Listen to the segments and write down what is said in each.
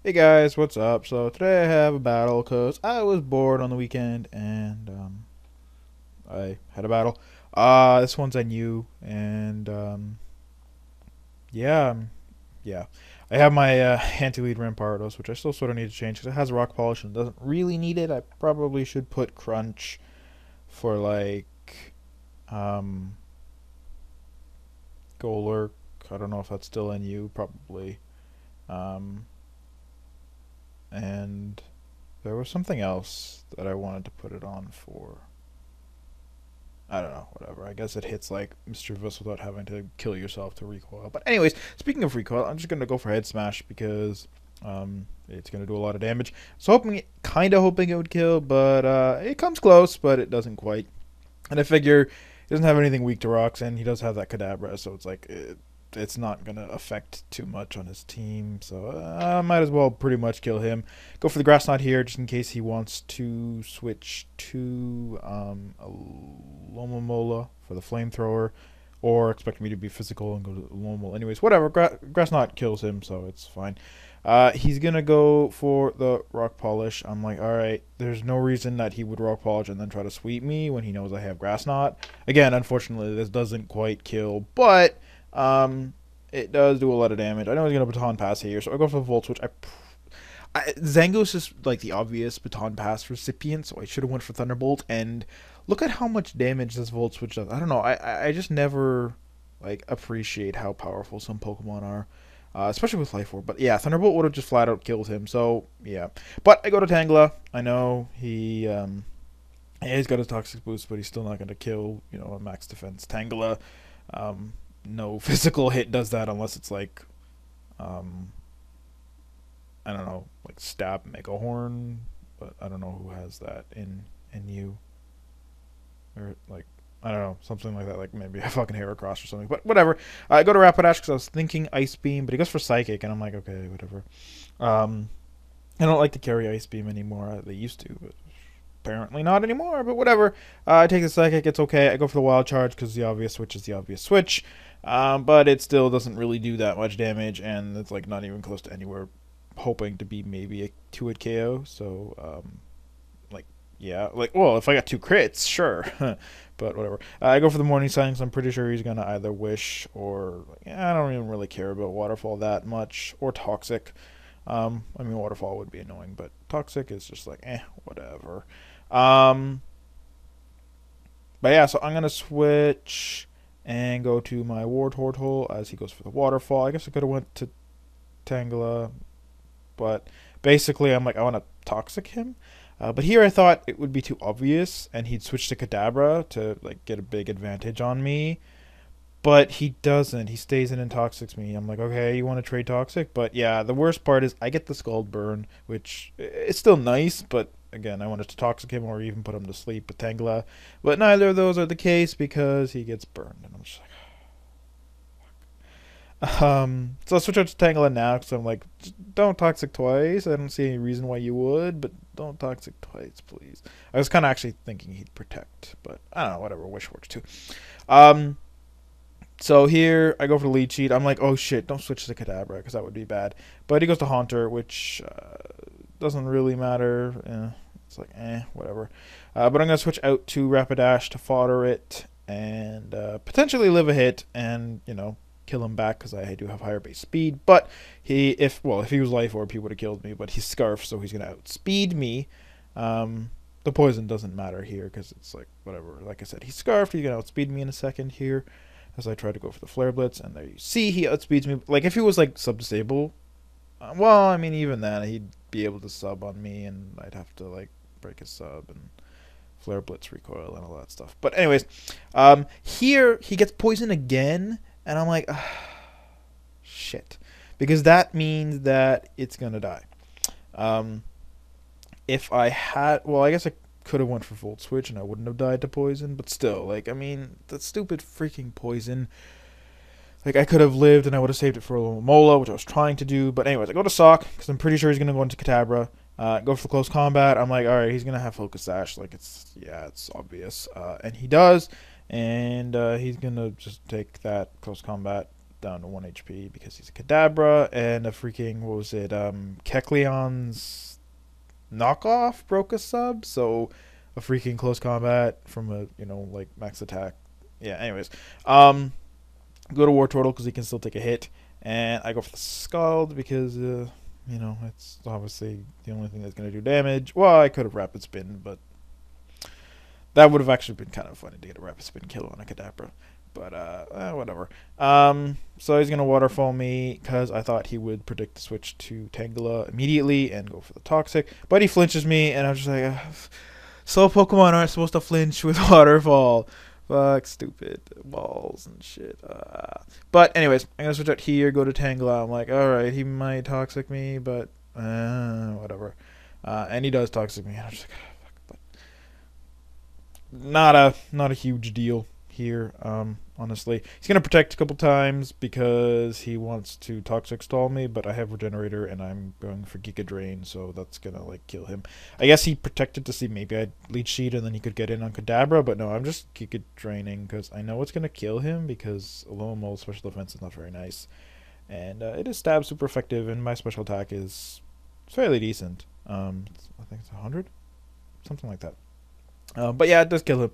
Hey guys, what's up? So today I have a battle because I was bored on the weekend and I had a battle. This one's on you and yeah, yeah. I have my anti-lead Rampardos, which I still sort of need to change because it has rock polish and doesn't really need it. I probably should put crunch for like um Golurk. I don't know if that's still in you, probably. Um, and there was something else that I wanted to put it on for. I don't know, whatever. I guess it hits like mischievous without having to kill yourself to recoil. But anyways, speaking of recoil, I'm just gonna go for head smash because it's gonna do a lot of damage. So kind of hoping it would kill, but it comes close, but it doesn't quite. And I figure he doesn't have anything weak to rocks, and he does have that Kadabra, so it's like it's not gonna affect too much on his team. So I might as well pretty much kill him. Go for the grass knot here, just in case he wants to switch to a Lomomola for the flamethrower, or expect me to be physical and go to Lomomola. Anyways, whatever. Grass knot kills him, so it's fine. He's gonna go for the rock polish. I'm like, all right. There's no reason that he would rock polish and then try to sweep me when he knows I have grass knot. Again, unfortunately, this doesn't quite kill, but it does do a lot of damage. I know he's gonna baton pass here, so I go for the volt switch. Zango's is like the obvious baton pass recipient, so I should have went for Thunderbolt. And look at how much damage this volt switch does. I don't know. I just never like appreciate how powerful some Pokemon are. Especially with Life Orb. But yeah, Thunderbolt would have just flat out killed him. So yeah. But I go to Tangela. I know he's got a toxic boost, but he's still not gonna kill, a max defense Tangela. No physical hit does that unless it's like um I don't know, like stab Megahorn, but I don't know who has that in you. Or like I don't know, something like that, like maybe a fucking Heracross or something. But whatever. I go to Rapidash because I was thinking Ice Beam, but he goes for Psychic, and I'm like, okay, whatever. Um, I don't like to carry Ice Beam anymore. They used to, but apparently not anymore. But whatever. I take the Psychic. It's okay. I go for the Wild Charge because the obvious switch is the obvious switch. But it still doesn't really do that much damage, and it's like not even close to anywhere. Hoping to be maybe a 2-hit KO. So like yeah, like well, if I got two crits, sure. But whatever. I go for the Morning Sun, so I'm pretty sure he's gonna either Wish or I don't even really care about Waterfall that much, or Toxic. I mean Waterfall would be annoying, but Toxic is just like whatever. Um, but yeah, so I'm gonna switch and go to my Wartortle as he goes for the Waterfall. I guess I could have went to Tangela, but basically I'm like I want to Toxic him. But here I thought it would be too obvious, and he'd switch to Kadabra to like get a big advantage on me. But he doesn't. He stays in and toxics me. I'm like, okay, you want to trade toxic? But yeah, the worst part is I get the Scald Burn, which it's still nice, but again, I wanted to toxic him or even put him to sleep with Tangela. But neither of those are the case because he gets burned, and I'm just like, so I'll switch out to Tangela now because I'm like, don't toxic twice. I don't see any reason why you would, but don't toxic twice, please. I was kind of actually thinking he'd protect, but I don't know, whatever. Wish works too. Um, so here I go for the lead sheet. I'm like, oh shit, don't switch to Kadabra because that would be bad. But he goes to Haunter, which doesn't really matter. It's like, whatever. But I'm going to switch out to Rapidash to fodder it and potentially live a hit and, kill him back because I do have higher base speed. But if he was Life Orb, he would have killed me. But he's Scarf, so he's going to outspeed me. The poison doesn't matter here because it's like, whatever. Like I said, he's Scarfed. He's going to outspeed me in a second here as I try to go for the Flare Blitz. And there you see he outspeeds me. Like, if he was, like, sub-disable, well, I mean, even then, he'd be able to sub on me, and I'd have to, like, break his sub and Flare Blitz recoil and all that stuff. But anyways, here he gets poisoned again, and I'm like, shit. Because that means that it's going to die. If I had, well, I guess I could have went for Volt Switch and I wouldn't have died to poison, but still, like, I mean, that stupid freaking poison. Like, I could have lived and I would have saved it for a little Mola, which I was trying to do. But anyways, I go to Sock because I'm pretty sure he's going to go into Katabra. Go for close combat. I'm like, alright, he's going to have Focus Sash. Like, it's obvious. And he does. And he's going to just take that close combat down to 1 HP because he's a Kadabra, and a freaking, what was it, Kecleon's knockoff broke a sub, so a freaking close combat from a, like, max attack. Yeah, anyways. Go to War Turtle because he can still take a hit, and I go for the Scald because, it's obviously the only thing that's going to do damage. Well, I could have Rapid Spin, but that would have actually been kind of funny to get a Rapid Spin kill on a Kadabra. But, whatever. So he's going to Waterfall me because I thought he would predict the switch to Tangela immediately and go for the Toxic. But he flinches me, and I'm just like, slow Pokemon aren't supposed to flinch with Waterfall. Fuck, stupid balls and shit. But anyways, I'm going to switch out here, go to Tangela. I'm like, alright, he might Toxic me, but whatever. And he does Toxic me, and I'm just like, fuck. But not a huge deal here, honestly. He's going to protect a couple times because he wants to Toxic Stall me, but I have Regenerator and I'm going for Giga Drain, so that's going to, like, kill him. I guess he protected to see maybe I'd Leech Seed and then he could get in on Kadabra, but no, I'm just Giga Draining because I know it's going to kill him because Alomo's special defense is not very nice. And it is Stab super effective, and my special attack is fairly decent. I think it's 100? Something like that. But yeah, it does kill him.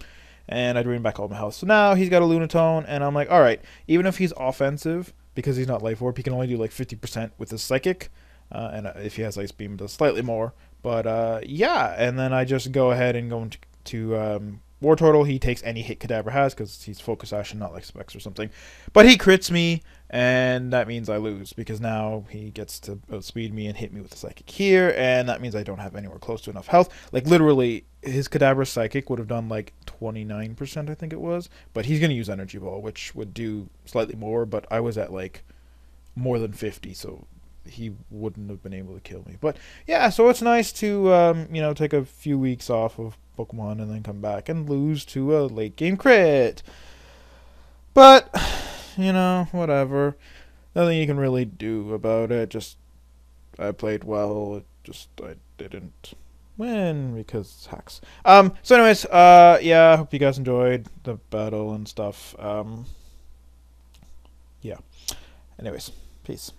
And I drain back all my health. So now he's got a Lunatone, and I'm like, alright, even if he's offensive, because he's not Life Orb, he can only do like 50% with his Psychic, and if he has Ice Beam, it does slightly more. But yeah, and then I just go ahead and go into War Turtle. He takes any hit Kadabra has, because he's Focus Sash and not like Specs or something. But he crits me, and that means I lose, because now he gets to outspeed me and hit me with the Psychic here, and that means I don't have anywhere close to enough health. Like, literally, his Kadabra Psychic would have done like 29%, I think it was, but he's going to use Energy Ball, which would do slightly more, but I was at like more than 50, so he wouldn't have been able to kill me. But yeah, so it's nice to take a few weeks off of Pokemon and then come back and lose to a late game crit. But whatever, nothing you can really do about it. Just I played well, I didn't win because hacks. So anyways, yeah, I hope you guys enjoyed the battle and stuff. Yeah, anyways, peace.